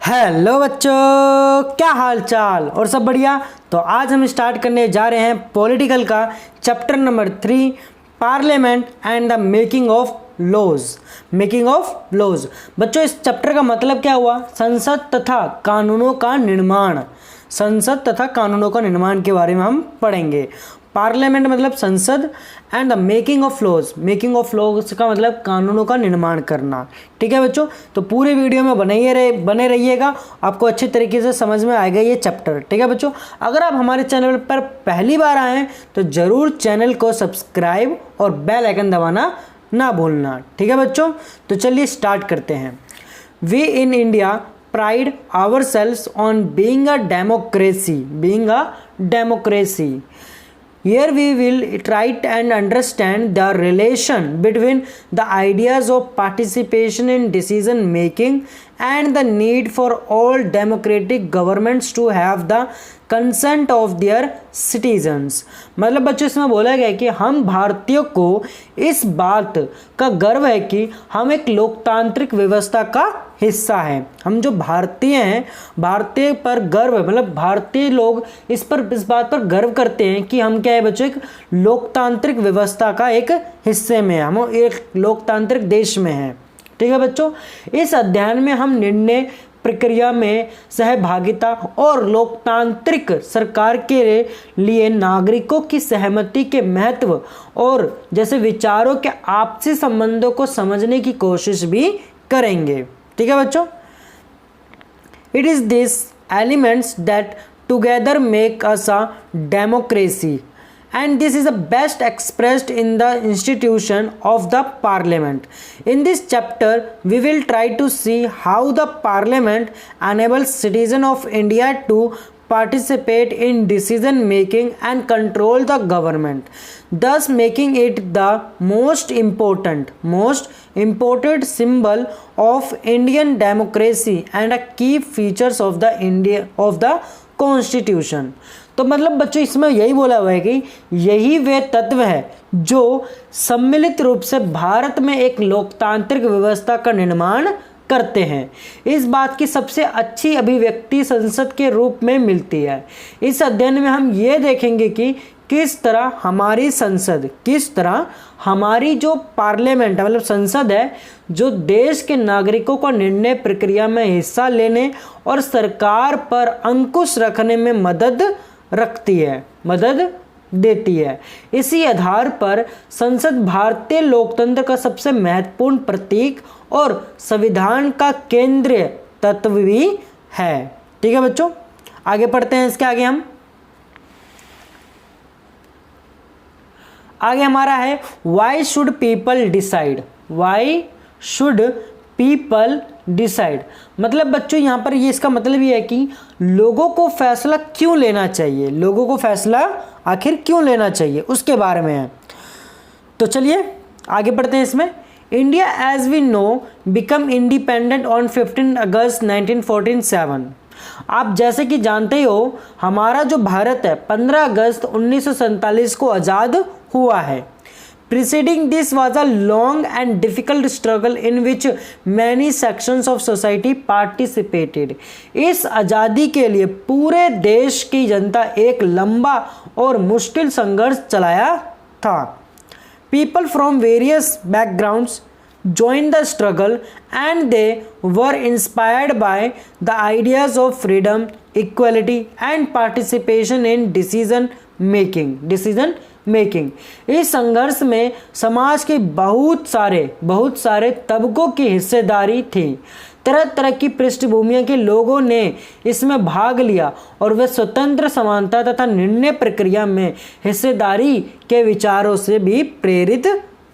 Hello बच्चों, क्या हाल चाल और सब बढ़िया। तो आज हम स्टार्ट करने जा रहे हैं पॉलिटिकल का chapter number 3, parliament and the making of laws. Making of laws बच्चों, इस चैप्टर का मतलब क्या हुआ? संसद तथा कानूनों का निर्माण। संसद तथा कानूनों का निर्माण के बारे में हम पढ़ेंगे। पार्लियामेंट मतलब संसद and the making of laws. Making of laws का मतलब कानूनों का निर्माण करना। ठीक है बच्चों, तो पूरे वीडियो में बने रहिएगा, आपको अच्छी तरीके से समझ में आएगा ये चैप्टर। ठीक है बच्चों, अगर आप हमारे चैनल पर पहली बार आए हैं तो ज़रूर चैनल को सब्सक्राइब और बेल आइकन दबाना ना भूलना। ठीक है बच्चों, तो चलिए स्टार्ट करते हैं। We in India pride ourselves on being a democracy. Here we will try and understand the relation between the ideas of participation in decision making and the need for all democratic governments to have the consent of their citizens. मतलब बच्चों इसमें बोला गया है कि हम भारतीयों को इस बात का गर्व है कि हम एक लोकतांत्रिक व्यवस्था का हिस्सा हैं। हम जो भारतीय हैं, भारतीय पर गर्व है, मतलब भारतीय लोग इस बात पर गर्व करते हैं कि हम क्या है बच्चों, एक लोकतांत्रिक व्यवस्था का एक हिस्से में हैं, हम एक लोकतांत्रिक देश में हैं। ठीक है बच्चों, इस अध्ययन में हम निर्णय प्रक्रिया में सहभागिता और लोकतांत्रिक सरकार के लिए नागरिकों की सहमति के महत्व और जैसे विचारों के आपसी संबंधों को समझने की कोशिश भी करेंगे। ठीक है बच्चों, it is this elements that together make us a democracy and this is the best expressed in the institution of the parliament. In this chapter we will try to see how the parliament enables citizens of India to participate in decision making and control the government, thus making it the most important symbol of Indian democracy and a key features of the constitution. तो मतलब बच्चों इसमें यही बोला हुआ है कि यही वे तत्व है जो सम्मिलित रूप से भारत में एक लोकतांत्रिक व्यवस्था का निर्माण करते हैं। इस बात की सबसे अच्छी अभिव्यक्ति संसद के रूप में मिलती है। इस अध्ययन में हम ये देखेंगे कि किस तरह हमारी जो पार्लियामेंट है, मतलब संसद है, जो देश के नागरिकों को निर्णय प्रक्रिया में हिस्सा लेने और सरकार पर अंकुश रखने में मदद देती है। इसी आधार पर संसद भारतीय लोकतंत्र का सबसे महत्वपूर्ण प्रतीक और संविधान का केंद्रीय तत्व भी है। ठीक है बच्चों, आगे पढ़ते हैं। इसके आगे हमारा है वाई शुड पीपल डिसाइड। मतलब बच्चों यहाँ पर ये इसका मतलब ये है कि लोगों को फैसला क्यों लेना चाहिए, लोगों को फैसला आखिर क्यों लेना चाहिए, उसके बारे में है। तो चलिए आगे पढ़ते हैं इसमें। India as we know become independent on 15 August 1947। आप जैसे कि जानते ही हो, हमारा जो भारत है 15 अगस्त 1947 को आज़ाद हुआ है। Preceding this was a long and difficult struggle in which many sections of society participated. इस आज़ादी के लिए पूरे देश की जनता एक लंबा और मुश्किल संघर्ष चलाया था। People from various backgrounds joined the struggle and they were inspired by the ideas of freedom, equality and participation in decision making। इस संघर्ष में समाज के बहुत सारे तबकों की हिस्सेदारी थी। तरह तरह की पृष्ठभूमियों के लोगों ने इसमें भाग लिया और वे स्वतंत्र, समानता तथा निर्णय प्रक्रिया में हिस्सेदारी के विचारों से भी प्रेरित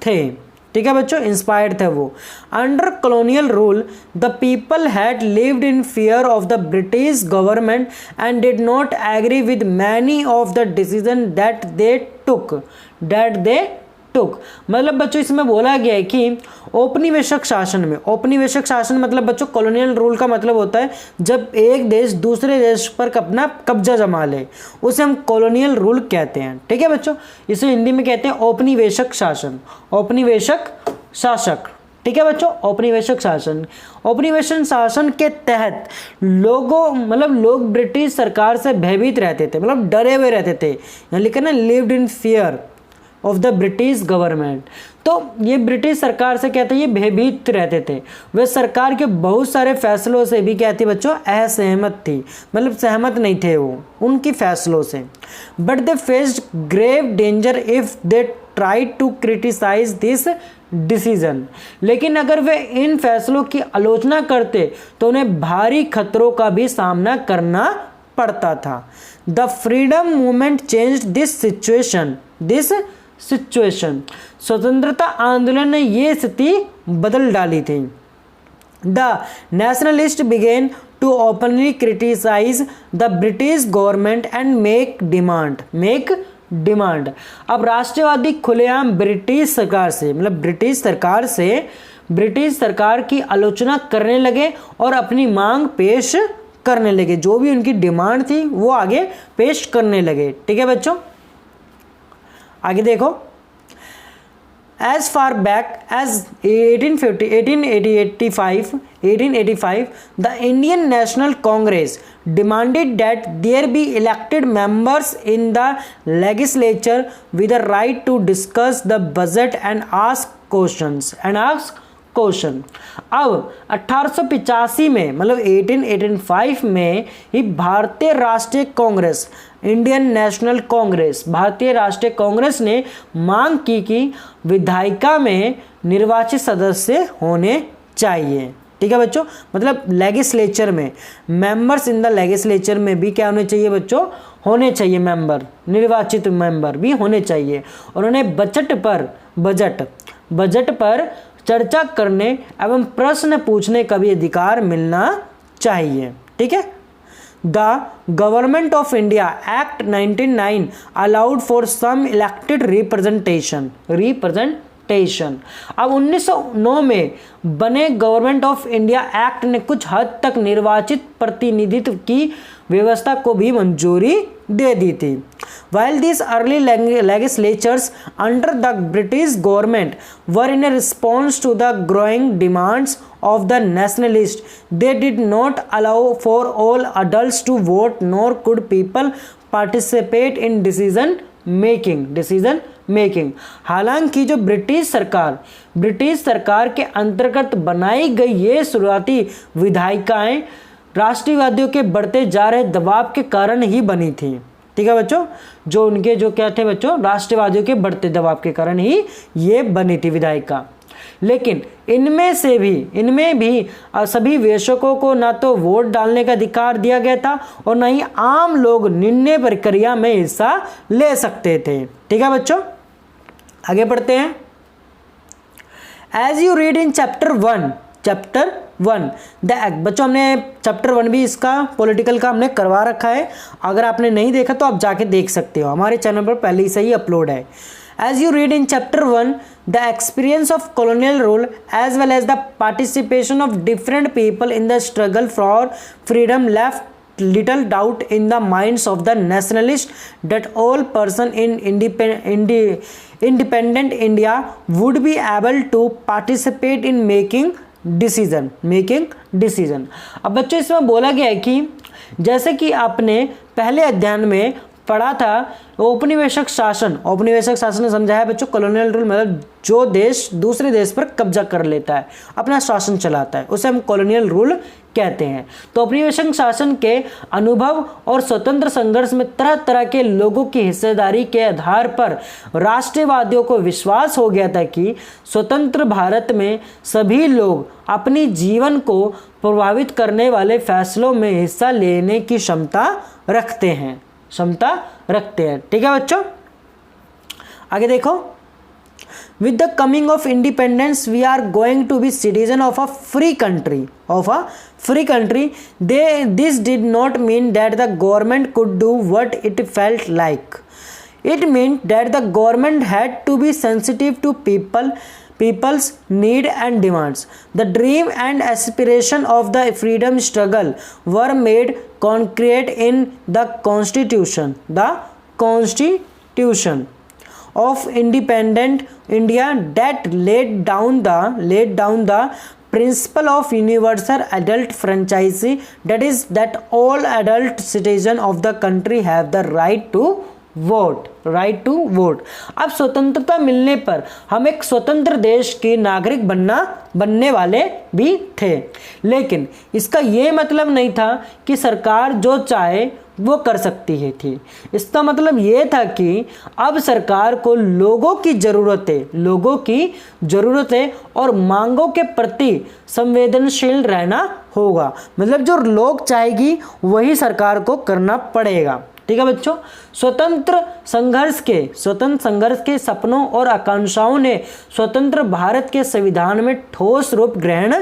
थे। ठीक है बच्चों, इंस्पायर्ड थे वो। Under colonial rule the people had lived in fear of the British government and did not agree with many of the decision that they took. मतलब बच्चों इसमें बोला गया है कि औपनिवेशिक शासन मतलब बच्चों कॉलोनियल रूल का मतलब होता है जब एक देश दूसरे देश पर अपना कब्जा जमा ले, उसे हम कॉलोनियल रूल कहते हैं। ठीक है बच्चों, इसे हिंदी में कहते हैं औपनिवेशिक शासन, औपनिवेशिक शासक। ठीक है बच्चों। औपनिवेशिक शासन, औपनिवेशिक शासन के तहत लोग ब्रिटिश सरकार से भयभीत रहते थे, मतलब डरे हुए रहते थे। यहाँ लिखा ना lived in fear of the British government. तो ये ब्रिटिश सरकार से कहते हैं ये भयभीत रहते थे। वे सरकार के बहुत सारे फैसलों से भी कहती बच्चों असहमत थी, मतलब सहमत नहीं थे वो उनकी फैसलों से। But they faced grave danger if they try to criticise this decision. लेकिन अगर वे इन फैसलों की आलोचना करते तो उन्हें भारी खतरों का भी सामना करना पड़ता था। The freedom movement changed this situation. स्वतंत्रता आंदोलन ने ये स्थिति बदल डाली थी। The nationalist began to openly criticise the British government and make demand. अब राष्ट्रवादी खुलेआम ब्रिटिश सरकार की आलोचना करने लगे और अपनी मांग पेश करने लगे। जो भी उनकी डिमांड थी वो आगे पेश करने लगे। ठीक है बच्चों, आगे देखो। As far back as 1885, the Indian National Congress demanded that there be elected members in the legislature with the right to discuss the budget and ask questions. अब 1885 में, मतलब 1885 में ही भारतीय राष्ट्रीय कांग्रेस, इंडियन नेशनल कांग्रेस, भारतीय राष्ट्रीय कांग्रेस ने मांग की कि विधायिका में निर्वाचित सदस्य होने चाहिए। ठीक है बच्चों, मतलब लेजिस्लेचर में मेंबर्स इन द लेजिस्लेचर में भी क्या होने चाहिए बच्चों, होने चाहिए मेंबर, निर्वाचित मेंबर भी होने चाहिए। और उन्हें बजट पर चर्चा करने एवं प्रश्न पूछने का भी अधिकार मिलना चाहिए। ठीक है। The government of India act 1909 allowed for some elected representation. अब 1909 में बने गवर्नमेंट ऑफ इंडिया एक्ट ने कुछ हद तक निर्वाचित प्रतिनिधित्व की व्यवस्था को भी मंजूरी दे दी थी। While these early legislatures under the British government were in a response to the growing demands of the nationalists, they did not allow for all adults to vote, nor could people participate in decision making। हालांकि जो British सरकार के अंतर्गत बनाई गई ये शुरुआती विधायिकाएं राष्ट्रवादियों के बढ़ते जा रहे दबाव के कारण ही बनी थी। ठीक है बच्चों, जो उनके जो क्या थे बच्चों, राष्ट्रवादियों के बढ़ते दबाव के कारण ही ये बनी थी विधायिका। लेकिन इनमें भी सभी वयस्कों को ना तो वोट डालने का अधिकार दिया गया था और ना ही आम लोग निर्णय प्रक्रिया में हिस्सा ले सकते थे। ठीक है बच्चों, आगे पढ़ते हैं। As you read in chapter one बच्चों, हमने चैप्टर 1 भी इसका पॉलिटिकल का हमने करवा रखा है। अगर आपने नहीं देखा तो आप जाके देख सकते हो, हमारे चैनल पर पहले ही से ही अपलोड है। As you read in chapter 1, the experience of colonial rule as well as the participation of different people in the struggle for freedom left little doubt in the minds of the nationalists that all person in independent India would be able to participate in making decision. अब बच्चों इसमें बोला गया है कि जैसे कि आपने पहले अध्ययन में पढ़ा था औपनिवेशिक शासन ने समझाया बच्चों कॉलोनियल रूल, मतलब जो देश दूसरे देश पर कब्जा कर लेता है, अपना शासन चलाता है, उसे हम कॉलोनियल रूल कहते हैं। तो औपनिवेशिक शासन के अनुभव और स्वतंत्र संघर्ष में तरह तरह के लोगों की हिस्सेदारी के आधार पर राष्ट्रवादियों को विश्वास हो गया था कि स्वतंत्र भारत में सभी लोग अपनी जीवन को प्रभावित करने वाले फैसलों में हिस्सा लेने की क्षमता रखते हैं। ठीक है बच्चों, आगे देखो। With the coming of independence, we are going to be citizen of a free country. This did not mean that the government could do what it felt like. It meant that the government had to be sensitive to people's need and demands. The dream and aspiration of the freedom struggle were made concrete in the Constitution. of independent India that laid down the principle of universal adult franchise, that is that all adult citizens of the country have the right to vote, right to vote. अब स्वतंत्रता मिलने पर हम एक स्वतंत्र देश के नागरिक बनने वाले भी थे, लेकिन इसका ये मतलब नहीं था कि सरकार जो चाहे वो कर सकती है थी। इसका मतलब ये था कि अब सरकार को लोगों की ज़रूरतें और मांगों के प्रति संवेदनशील रहना होगा। मतलब जो लोग चाहेगी वही सरकार को करना पड़ेगा। ठीक है बच्चों, स्वतंत्र संघर्ष के सपनों और आकांक्षाओं ने स्वतंत्र भारत के संविधान में ठोस रूप ग्रहण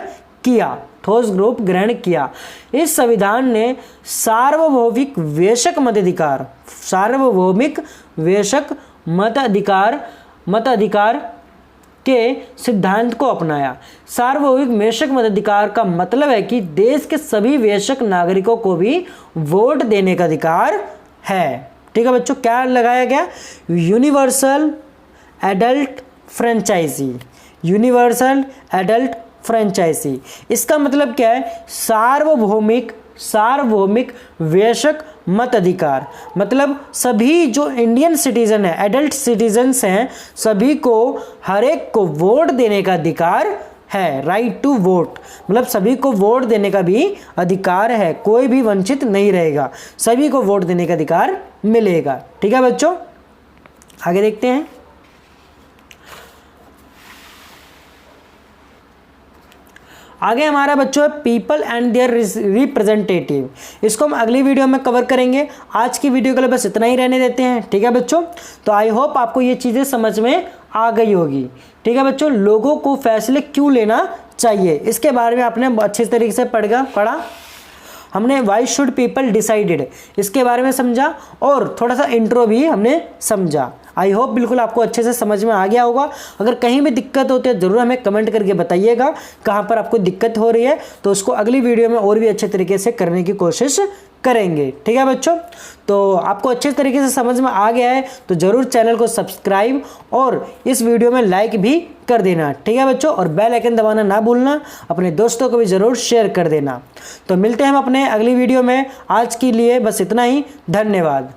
किया। इस संविधान ने सार्वभौमिक वेशक मताधिकार के सिद्धांत को अपनाया। सार्वभौमिक वेशक मताधिकार का मतलब है कि देश के सभी वेशक नागरिकों को भी वोट देने का अधिकार है। ठीक है बच्चों, क्या लगाया गया? Universal adult franchise. इसका मतलब क्या है? सार्वभौमिक वेशक मताधिकार। मतलब सभी जो इंडियन सिटीजन है, एडल्ट सिटीजन्स हैं, सभी को हर एक को वोट देने का अधिकार है, राइट टू वोट। मतलब सभी को वोट देने का भी अधिकार है, कोई भी वंचित नहीं रहेगा, सभी को वोट देने का अधिकार मिलेगा। ठीक है बच्चों, आगे देखते हैं। आगे हमारा बच्चों है पीपल एंड देयर रिप्रेजेंटेटिव। इसको हम अगली वीडियो में कवर करेंगे। आज की वीडियो के लिए बस इतना ही रहने देते हैं। ठीक है बच्चों, तो आई होप आपको ये चीज़ें समझ में आ गई होगी। ठीक है बच्चों, लोगों को फैसले क्यों लेना चाहिए इसके बारे में आपने अच्छे तरीके से पढ़ा। हमने वाई शुड पीपल डिसाइडेड इसके बारे में समझा और थोड़ा सा इंट्रो भी हमने समझा। आई होप बिल्कुल आपको अच्छे से समझ में आ गया होगा। अगर कहीं भी दिक्कत होती है ज़रूर हमें कमेंट करके बताइएगा कहाँ पर आपको दिक्कत हो रही है, तो उसको अगली वीडियो में और भी अच्छे तरीके से करने की कोशिश करेंगे। ठीक है बच्चों, तो आपको अच्छे तरीके से समझ में आ गया है तो ज़रूर चैनल को सब्सक्राइब और इस वीडियो में लाइक भी कर देना। ठीक है बच्चों, और बेल आइकन दबाना ना भूलना, अपने दोस्तों को भी ज़रूर शेयर कर देना। तो मिलते हैं हम अपने अगली वीडियो में। आज के लिए बस इतना ही, धन्यवाद।